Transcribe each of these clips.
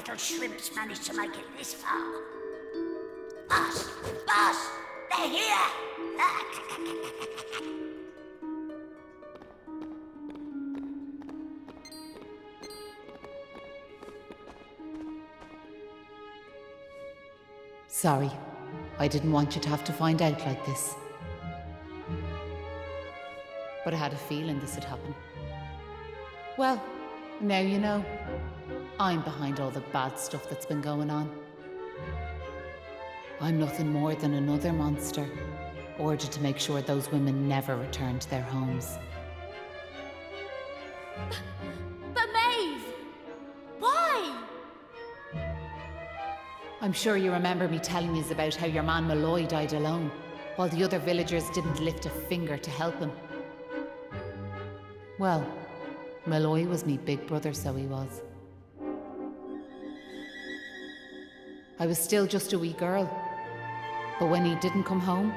little shrimps managed to make it this far. Boss! Boss! They're here! Sorry, I didn't want you to have to find out like this. But I had a feeling this would happen. Well, now you know. I'm behind all the bad stuff that's been going on. I'm nothing more than another monster, ordered to make sure those women never return to their homes. But Maeve! Why? I'm sure you remember me telling you about how your man Malloy died alone, while the other villagers didn't lift a finger to help him. Well, Malloy was me big brother, so he was. I was still just a wee girl, but when he didn't come home,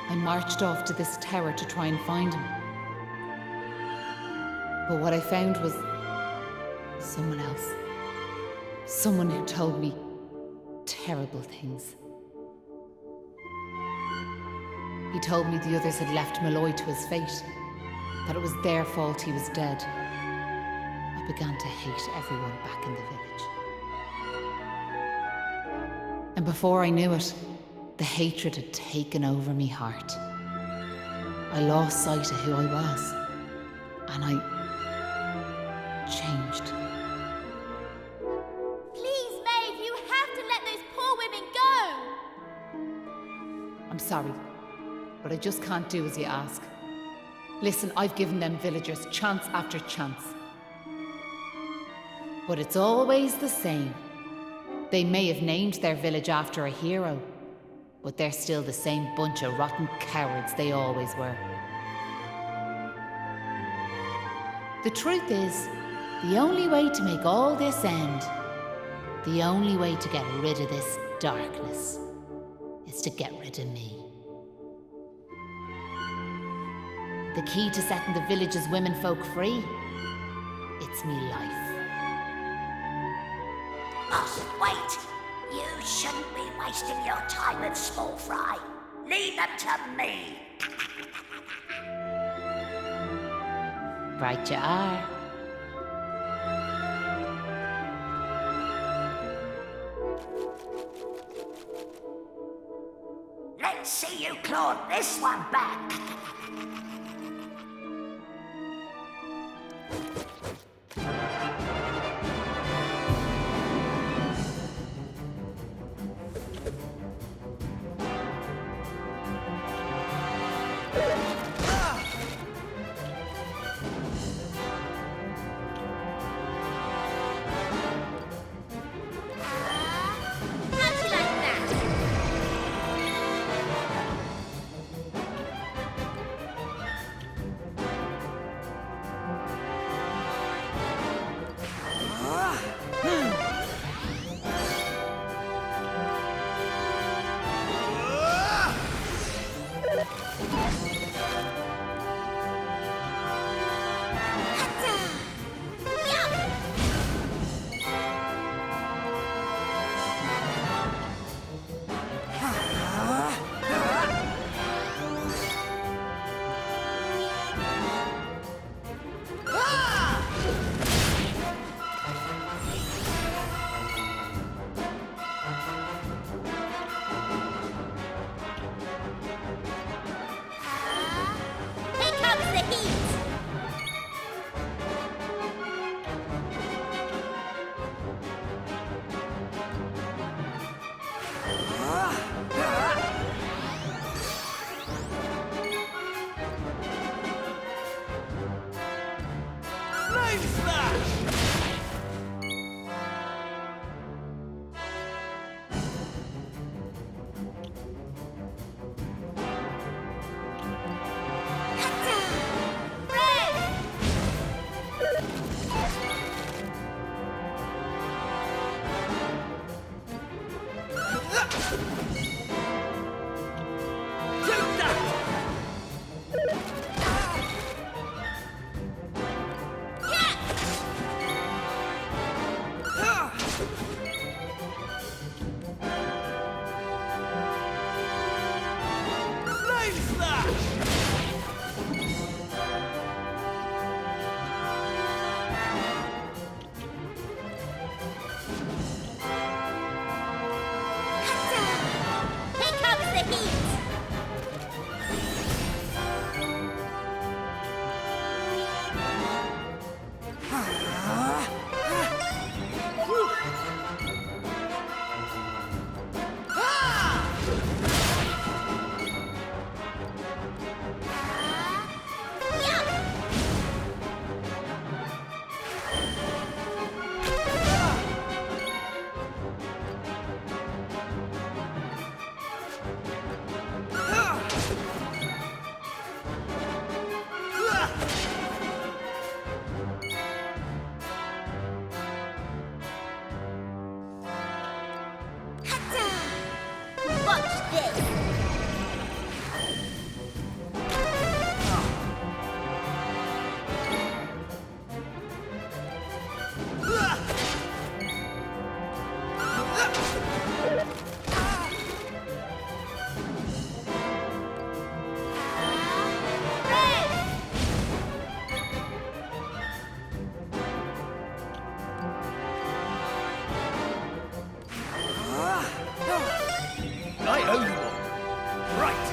I marched off to this tower to try and find him. But what I found was someone else. Someone who told me terrible things. He told me the others had left Malloy to his fate, that it was their fault he was dead. I began to hate everyone back in the village. And before I knew it, the hatred had taken over me heart. I lost sight of who I was, and I changed. Please, Maeve, you have to let those poor women go! I'm sorry, but I just can't do as you ask. Listen, I've given them villagers chance after chance. But it's always the same. They may have named their village after a hero, but they're still the same bunch of rotten cowards they always were. The truth is, the only way to make all this end, the only way to get rid of this darkness, is to get rid of me. The key to setting the village's womenfolk free, it's me life. Boss, wait! You shouldn't be wasting your time with small fry. Leave them to me. Right you are. Let's see you claw this one back. the heat! Watch this! I owe you one. Right.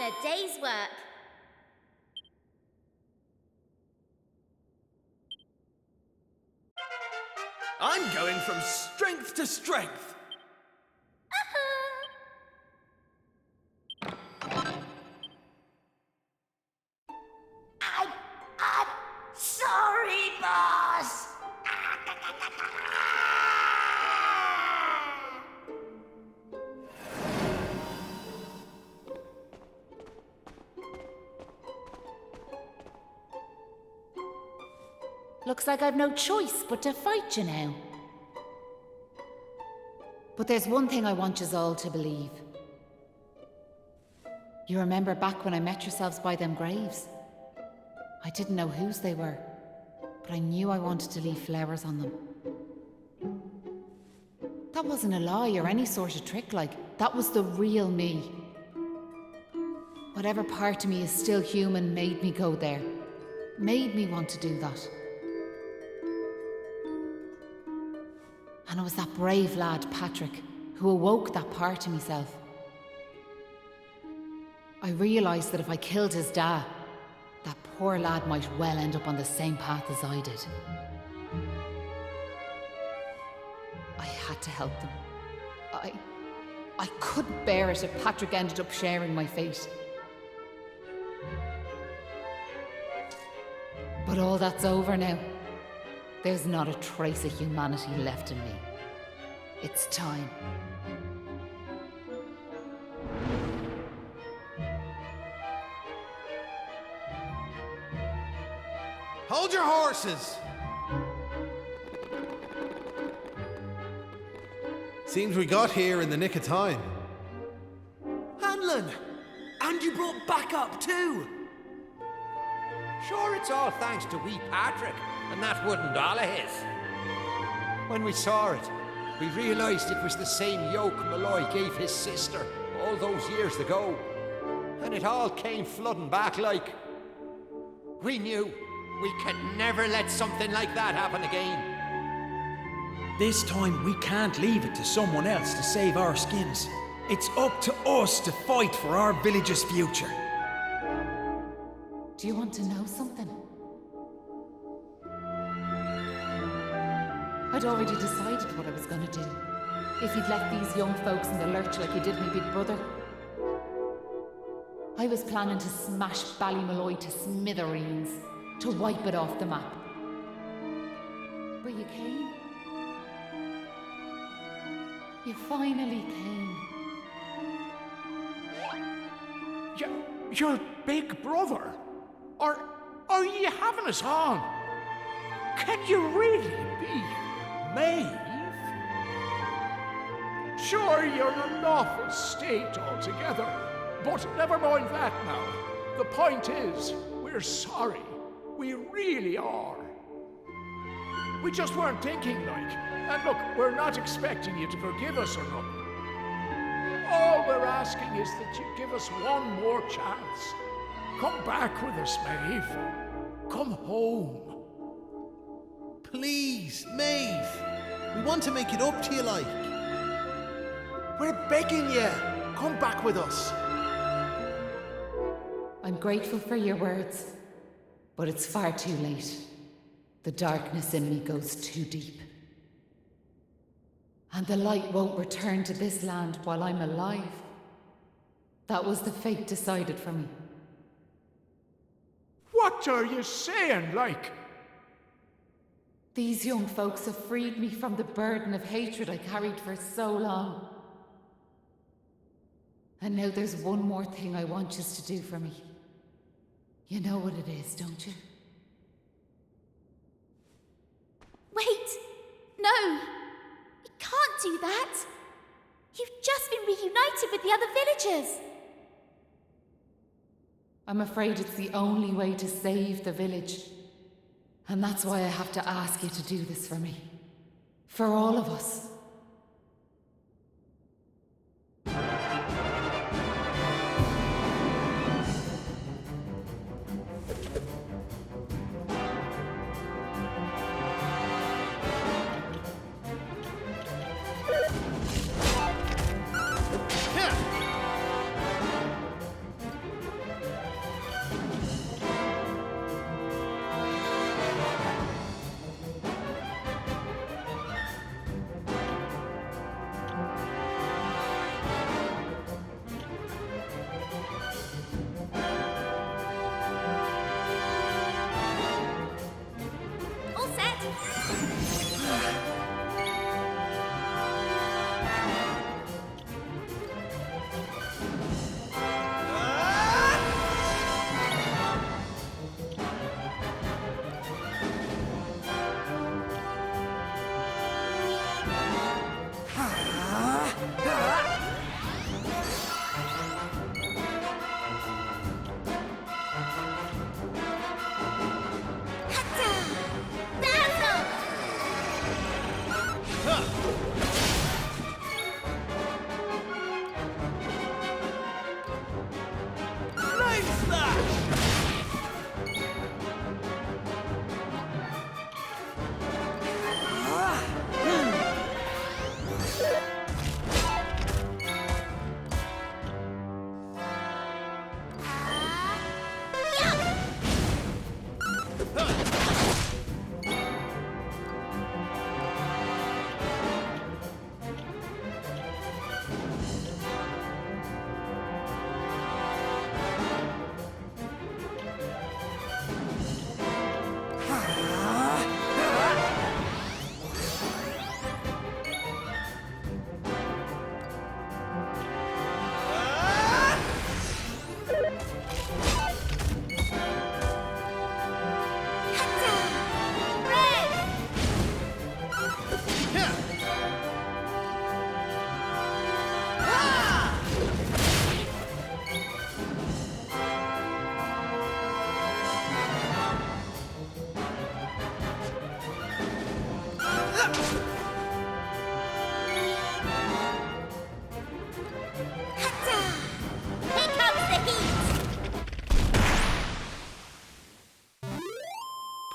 Flame day's work. I'm going from strength to strength. I'm sorry, boss. Looks like I've no choice but to fight you now. But there's one thing I want yous all to believe. You remember back when I met yourselves by them graves? I didn't know whose they were, but I knew I wanted to leave flowers on them. That wasn't a lie or any sort of trick, like, that was the real me. Whatever part of me is still human made me go there, made me want to do that. And it was that brave lad, Patrick, who awoke that part of myself. I realised that if I killed his dad, that poor lad might well end up on the same path as I did. I had to help them. I couldn't bear it if Patrick ended up sharing my fate. But all that's over now. There's not a trace of humanity left in me. It's time. Hold your horses! Seems we got here in the nick of time. Hanlon! And you brought backup too! Sure, it's all thanks to wee Patrick and that wooden doll of his. When we saw it, we realised it was the same yoke Malloy gave his sister all those years ago. And it all came flooding back like... We knew we could never let something like that happen again. This time we can't leave it to someone else to save our skins. It's up to us to fight for our village's future. Do you want to know something? I'd already decided what I was going to do. If you'd left these young folks in the lurch like you did my big brother. I was planning to smash Ballymalloy to smithereens, to wipe it off the map. But you came. You finally came. Your big brother? Are you having us on? Can you really be Maeve? Sure, you're an awful state altogether, but never mind that now. The point is, we're sorry. We really are. We just weren't thinking, like. And look, we're not expecting you to forgive us or nothing. All we're asking is that you give us one more chance. Come back with us, Maeve. Come home. Please, Maeve. We want to make it up to you, like. We're begging you! Come back with us! I'm grateful for your words, but it's far too late. The darkness in me goes too deep. And the light won't return to this land while I'm alive. That was the fate decided for me. What are you saying, like? These young folks have freed me from the burden of hatred I carried for so long. And now there's one more thing I want you to do for me. You know what it is, don't you? Wait! No! You can't do that! You've just been reunited with the other villagers! I'm afraid it's the only way to save the village. And that's why I have to ask you to do this for me. For all of us.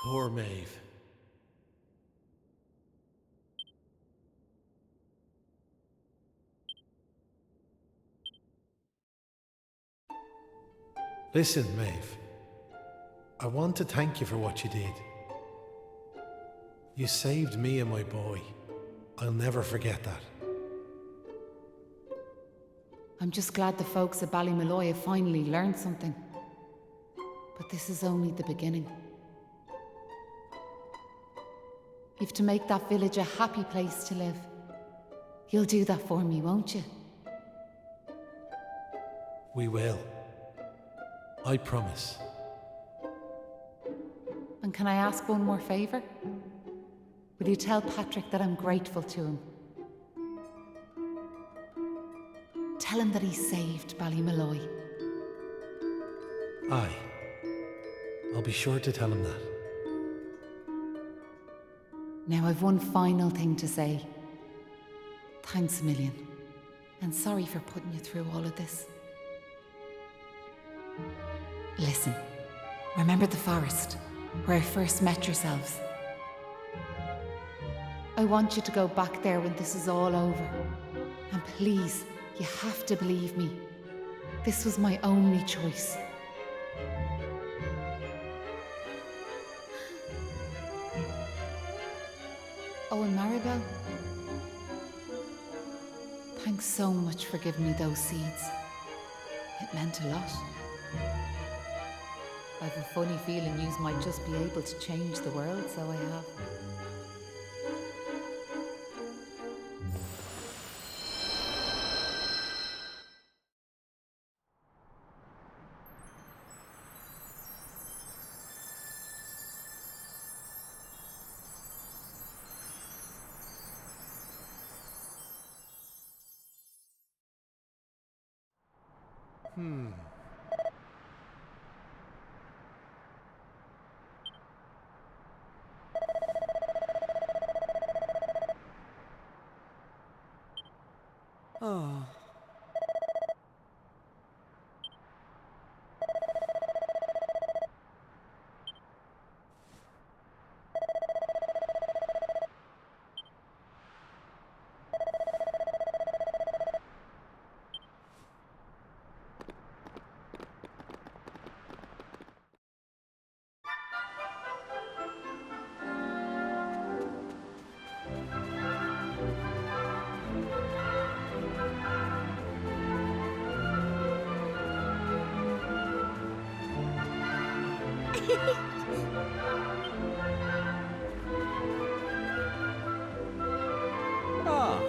Poor Maeve. Listen, Maeve. I want to thank you for what you did. You saved me and my boy. I'll never forget that. I'm just glad the folks at Ballymalloy have finally learned something. But this is only the beginning. You've to make that village a happy place to live. You'll do that for me, won't you? We will. I promise. And can I ask one more favour? Will you tell Patrick that I'm grateful to him? Tell him that he saved Ballymalloy. Aye. I'll be sure to tell him that. Now I've one final thing to say. Thanks a million. And sorry for putting you through all of this. Listen, remember the forest, where I first met yourselves? I want you to go back there when this is all over. And please, you have to believe me. This was my only choice. Oh, and Maribel, thanks so much for giving me those seeds. It meant a lot. I've a funny feeling yous might just be able to change the world, so I have. Oh. Ah.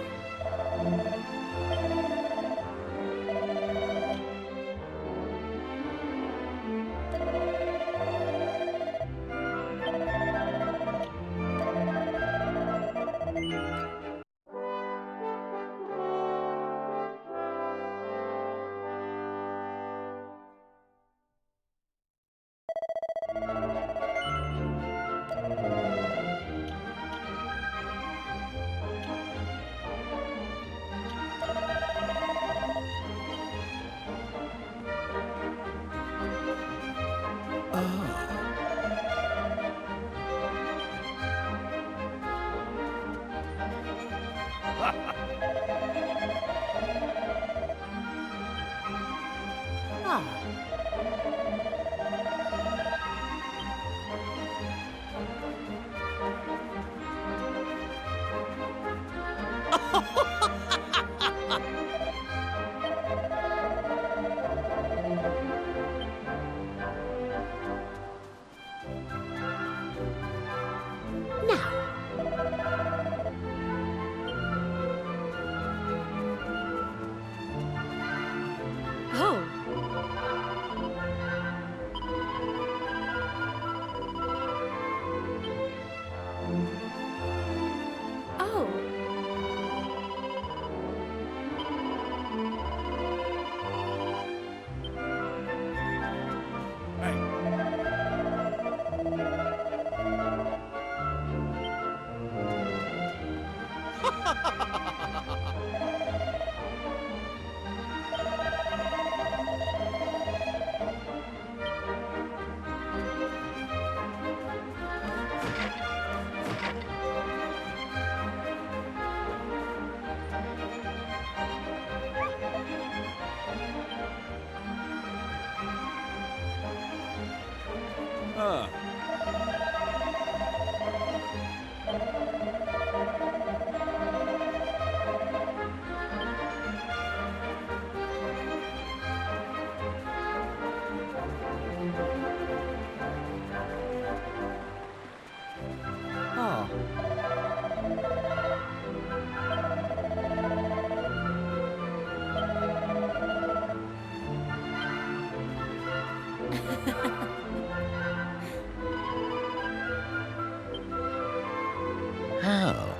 Ah. How?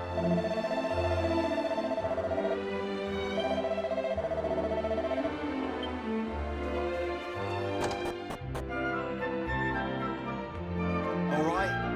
All right.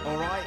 All right.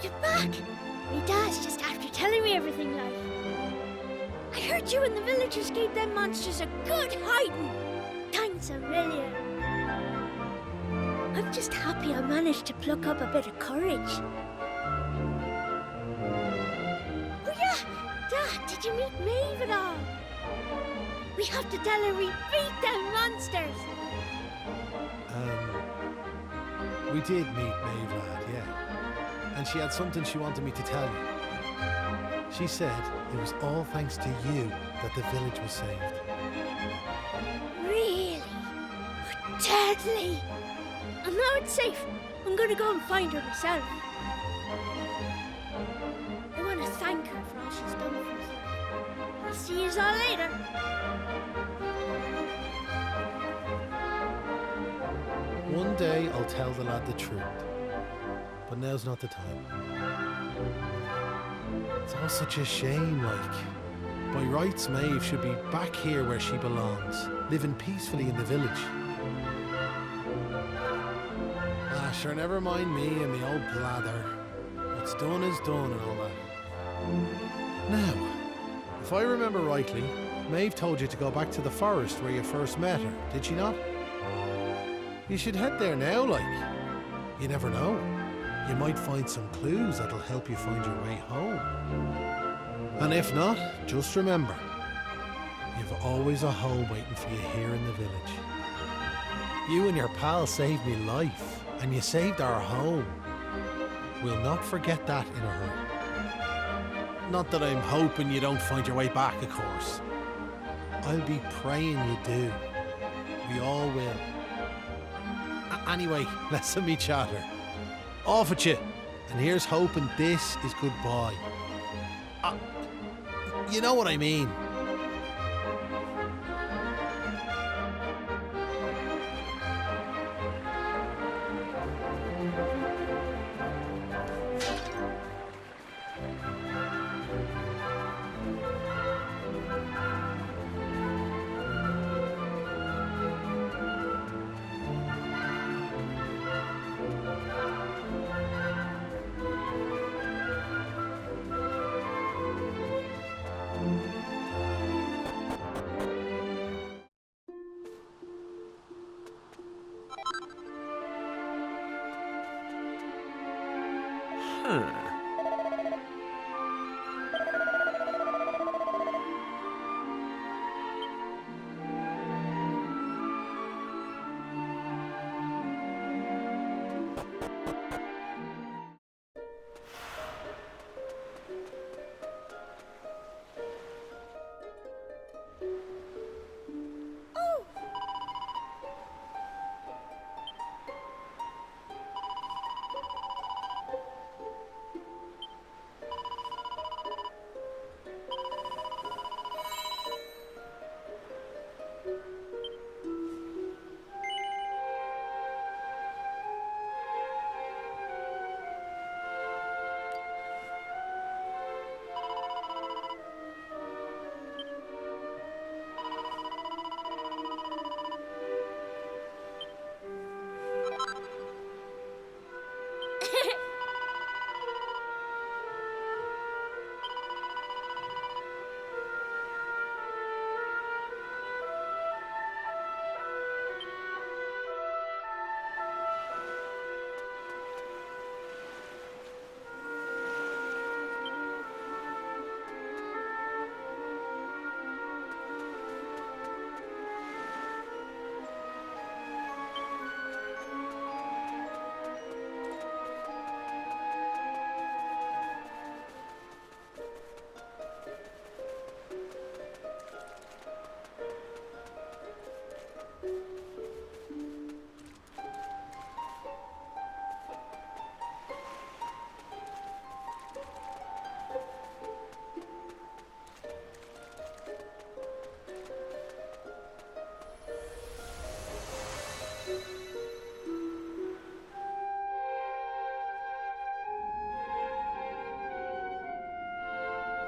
it back! My dad's just after telling me everything, like. I heard you and the villagers gave them monsters a good hiding. Thanks a million. I'm just happy I managed to pluck up a bit of courage. Oh yeah, Dad, did you meet Maeve at all? We have to tell her we beat them monsters. We did meet Maeve, lad, yeah. And she had something she wanted me to tell you. She said it was all thanks to you that the village was saved. Really? Deadly! And now it's safe. I'm gonna go and find her myself. I want to thank her for all she's done for us. I'll see you all later. One day I'll tell the lad the truth, but now's not the time. It's all such a shame, like. By rights, Maeve should be back here where she belongs, living peacefully in the village. Ah, sure, never mind me and me old blather. What's done is done and all that. Now, if I remember rightly, Maeve told you to go back to the forest where you first met her, did she not? You should head there now, like. You never know. You might find some clues that'll help you find your way home. And if not, just remember, you've always a home waiting for you here in the village. You and your pal saved me life, and you saved our home. We'll not forget that in a hurry. Not that I'm hoping you don't find your way back, of course. I'll be praying you do. We all will. Anyway, less of me chatter. Off at you. And here's hoping this is goodbye. You know what I mean.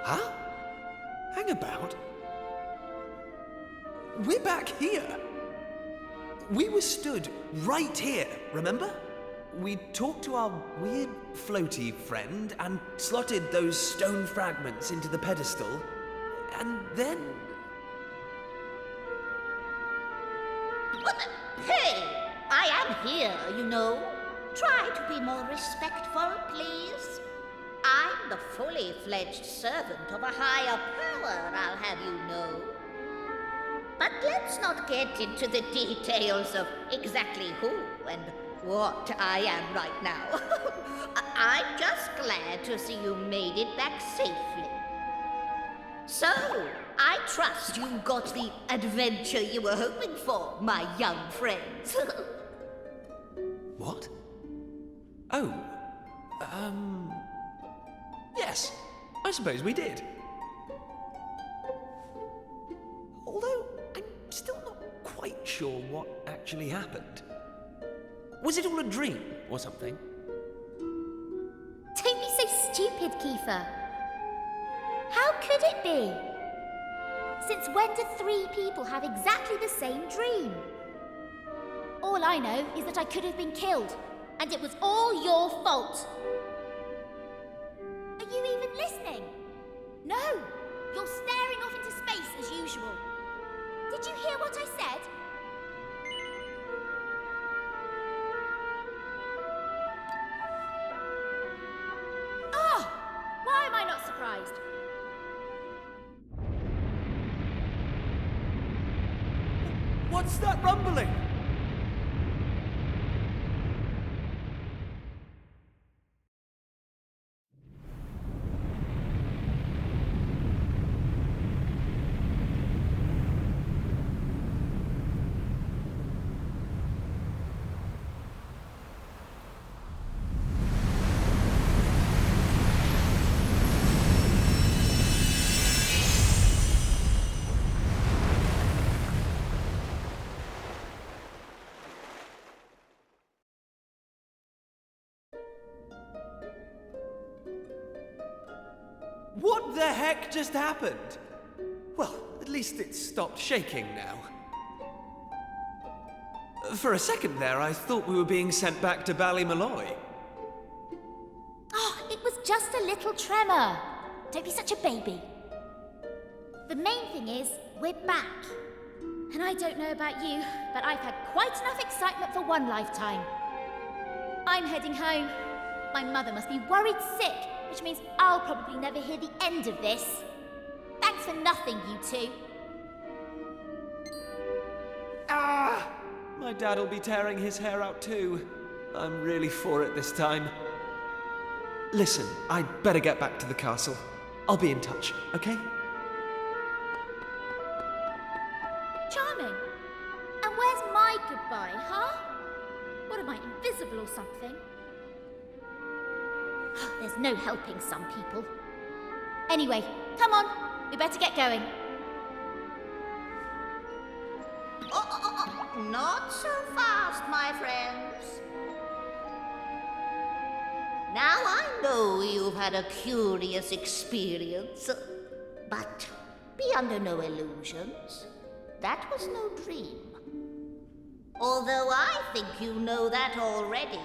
Huh? Hang about. We're back here. We were stood right here, remember? We talked to our weird floaty friend and slotted those stone fragments into the pedestal, and then... Hey, I am here, you know. Try to be more respectful, please. I'm the fully fledged servant of a higher power, I'll have you know. But let's not get into the details of exactly who and what I am right now. I'm just glad to see you made it back safely. So, I trust you got the adventure you were hoping for, my young friends. What? Oh, yes, I suppose we did. Although, I'm still not quite sure what actually happened. Was it all a dream or something? Don't be so stupid, Kiefer. How could it be? Since when do 3 people have exactly the same dream? All I know is that I could have been killed, and it was all your fault. Are you even listening? No! You're staring off into space as usual. Did you hear what I said? Oh! Why am I not surprised? What's that rumbling? What the heck just happened? Well, at least it's stopped shaking now. For a second there, I thought we were being sent back to Ballymalloy. Oh, it was just a little tremor. Don't be such a baby. The main thing is, we're back. And I don't know about you, but I've had quite enough excitement for one lifetime. I'm heading home. My mother must be worried sick, which means I'll probably never hear the end of this. Thanks for nothing, you two. Ah! My dad'll be tearing his hair out too. I'm really for it this time. Listen, I'd better get back to the castle. I'll be in touch, okay? Charming. And where's my goodbye, huh? What am I, invisible or something? There's no helping some people. Anyway, come on. We better get going. Not so fast, my friends. Now I know you've had a curious experience, but be under no illusions. That was no dream. Although I think you know that already.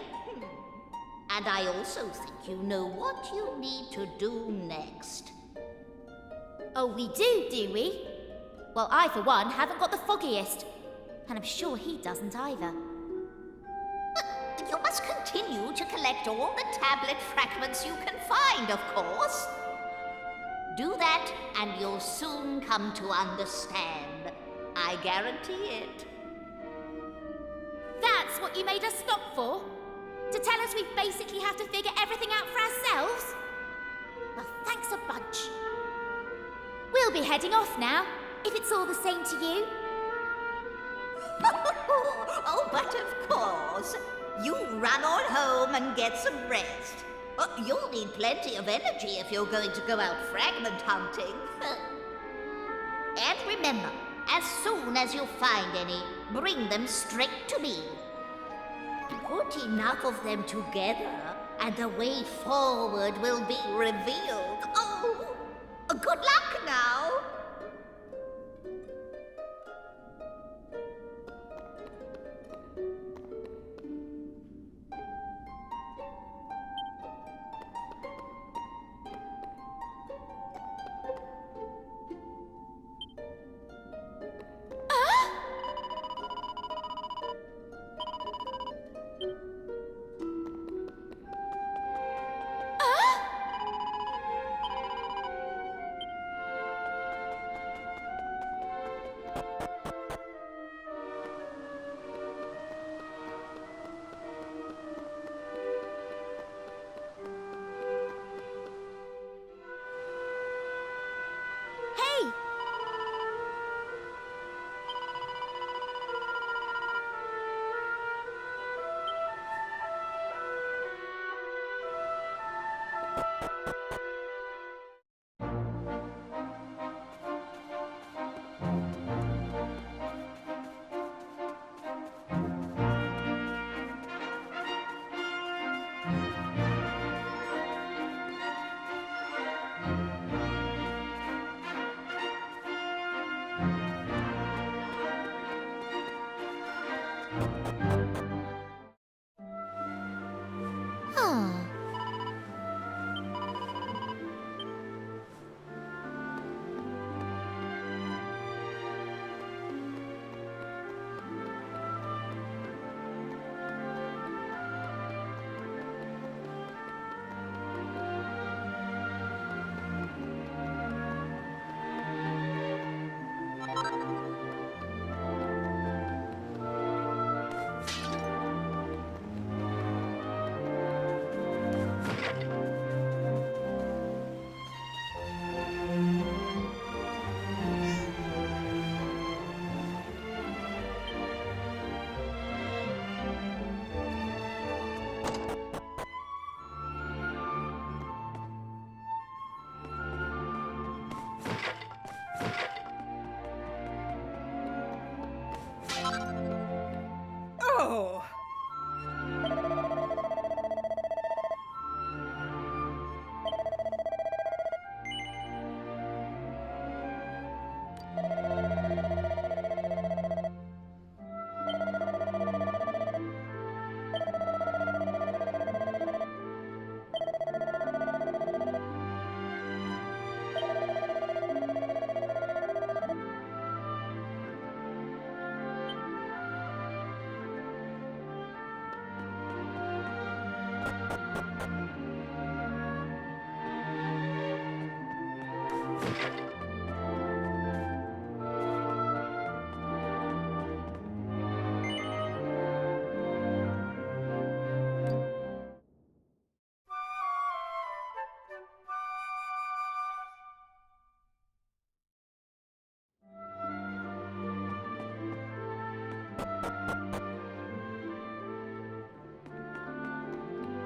And I also think you know what you need to do next. Oh, we do we? Well, I, for one, haven't got the foggiest. And I'm sure he doesn't either. But you must continue to collect all the tablet fragments you can find, of course. Do that, and you'll soon come to understand. I guarantee it. That's what you made us stop for? To tell us we basically have to figure everything out for ourselves? Well, thanks a bunch. We'll be heading off now, if it's all the same to you. Oh, but of course. You run on home and get some rest. You'll need plenty of energy if you're going to go out fragment hunting. And remember, as soon as you find any, bring them straight to me. Put enough of them together, and the way forward will be revealed. Oh, good luck now.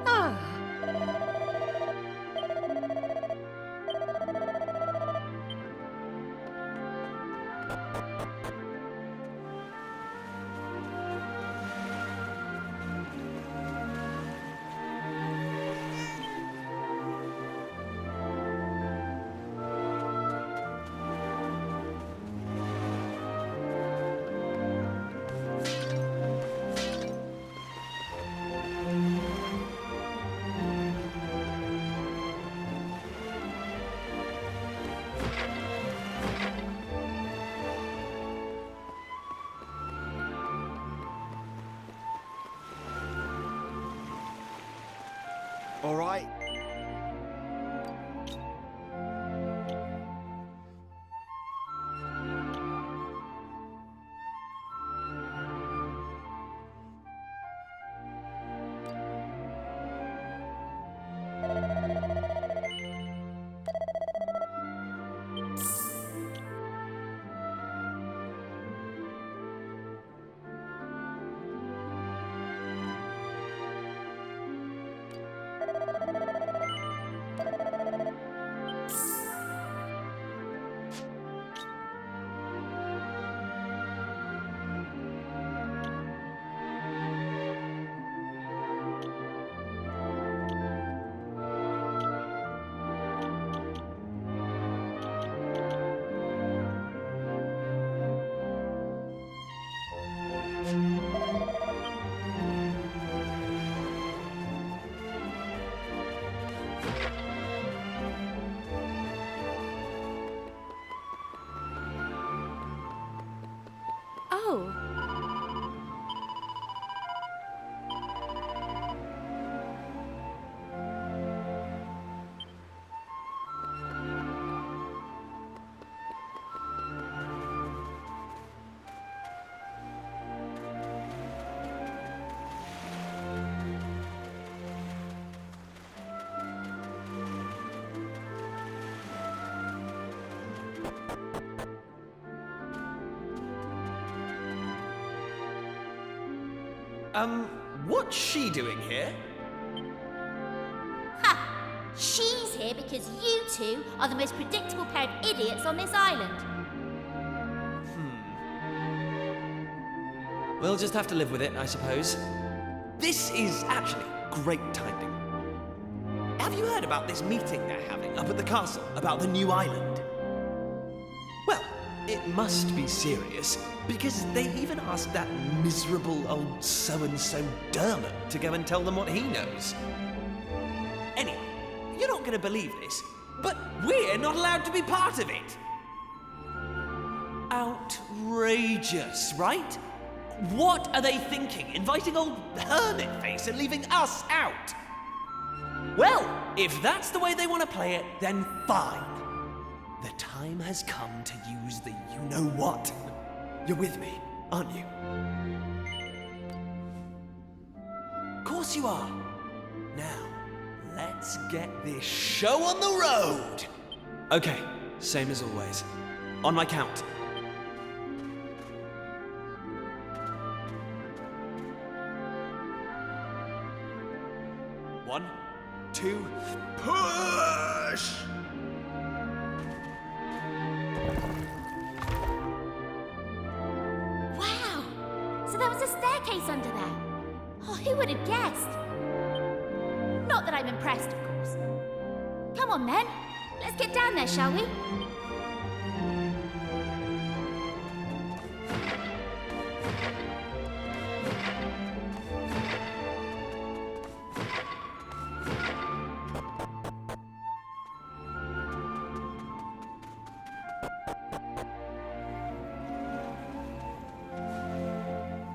Ah. All right. Oh. What's she doing here? Ha! She's here because you two are the most predictable pair of idiots on this island. We'll just have to live with it, I suppose. This is actually great timing. Have you heard about this meeting they're having up at the castle about the new island? Well, it must be serious, because they even asked that miserable old so-and-so Dermot to go and tell them what he knows. Anyway, you're not going to believe this, but we're not allowed to be part of it. Outrageous, right? What are they thinking, inviting old Hermit-Face and leaving us out? Well, if that's the way they want to play it, then fine. The time has come to use the you-know-what. You're with me, aren't you? Of course you are. Now, let's get this show on the road. Okay, same as always. On my count. 1, 2, push! Wow! So there was a staircase under there. Oh, who would have guessed? Not that I'm impressed, of course. Come on, then. Let's get down there, shall we?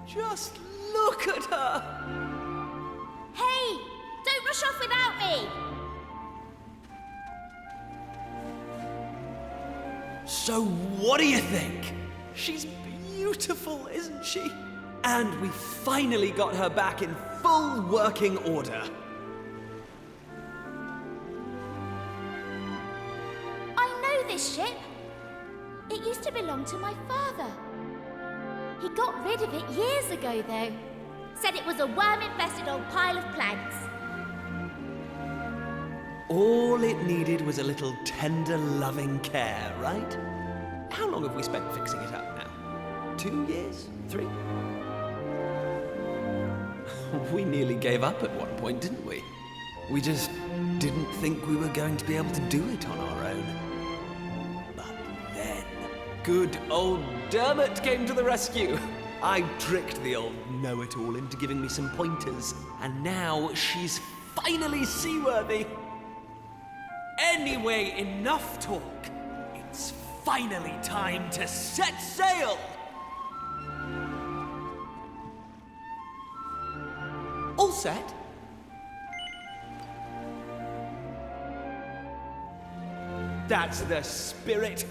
Just look at her! Hey! Don't rush off without me! So what do you think? She's beautiful, isn't she? And we finally got her back in full working order. I know this ship. It used to belong to my father. He got rid of it years ago, though. Said it was a worm-infested old pile of planks. All it needed was a little tender, loving care, right? How long have we spent fixing it up now? 2 years? 3? We nearly gave up at one point, didn't we? We just didn't think we were going to be able to do it on our own. But then, good old Dermot came to the rescue. I tricked the old know-it-all into giving me some pointers, and now she's finally seaworthy. Anyway, enough talk. It's finally time to set sail! All set? That's the spirit.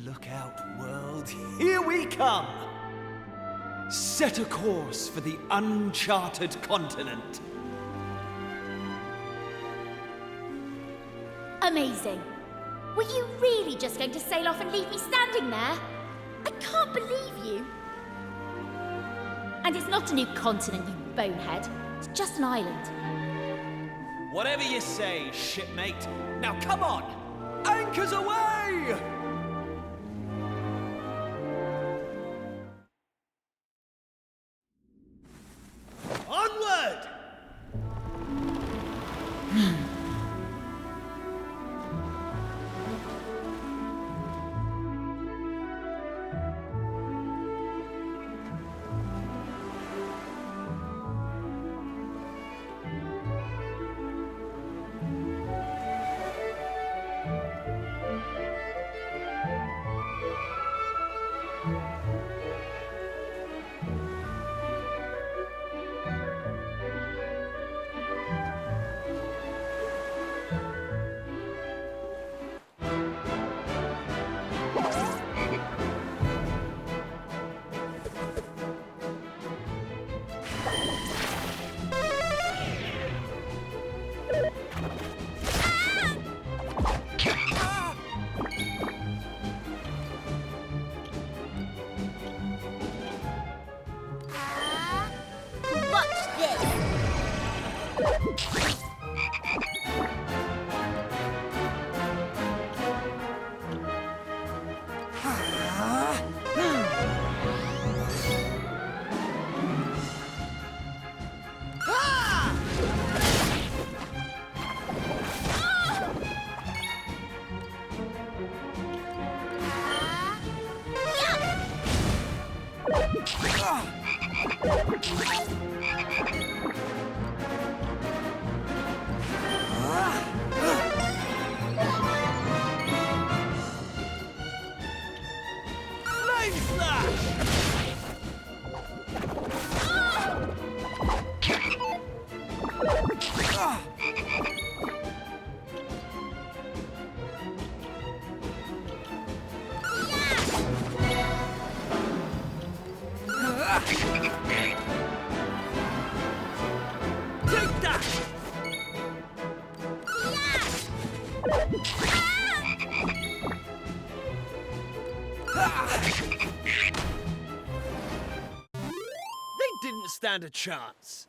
Look out, world. Here we come. Set a course for the uncharted continent. Amazing. Were you really just going to sail off and leave me standing there? I can't believe you. And it's not a new continent, you bonehead. It's just an island. Whatever you say, shipmate. Now come on! Anchors away! Onward! Stand a chance.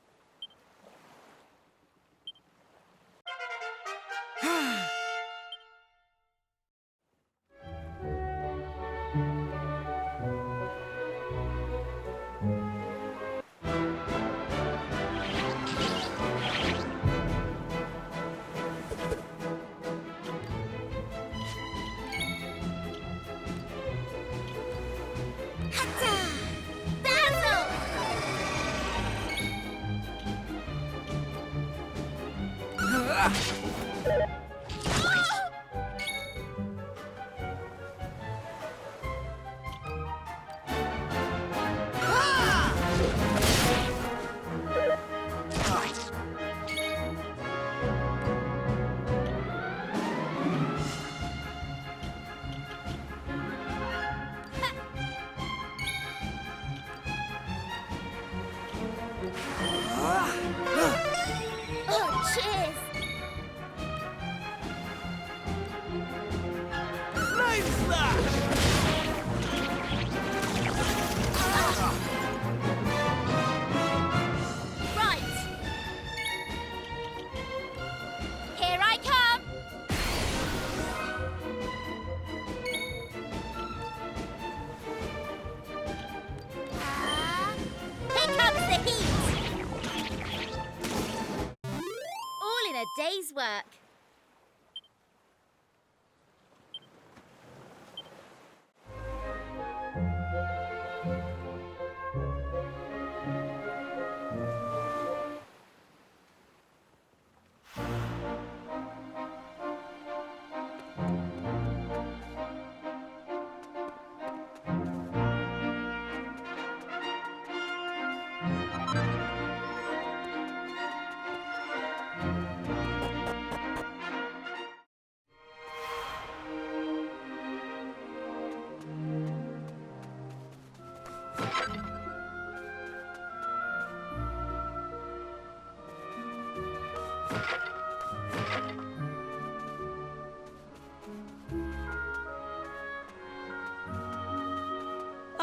day's work.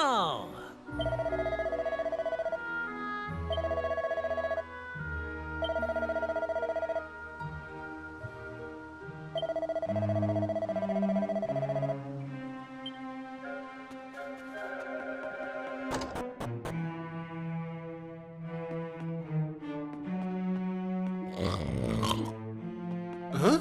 Oh. Huh?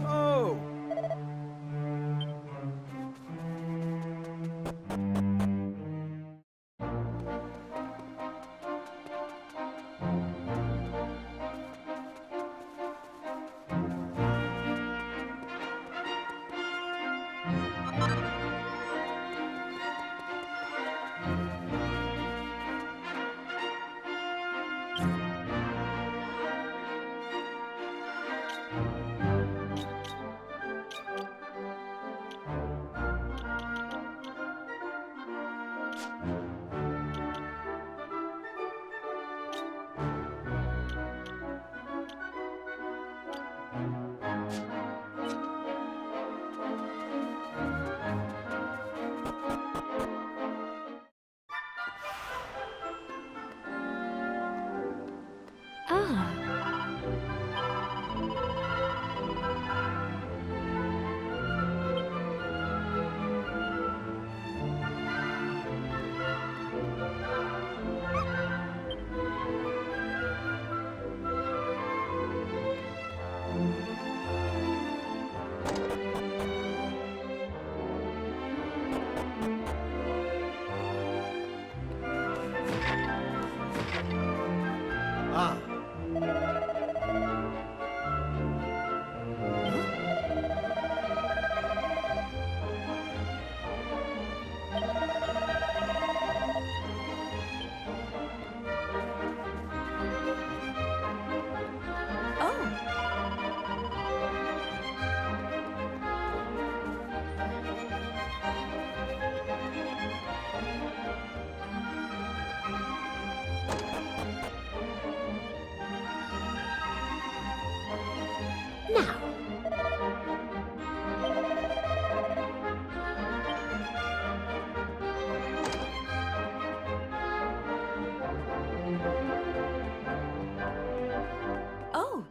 Oh. Ah. Ah. Oh,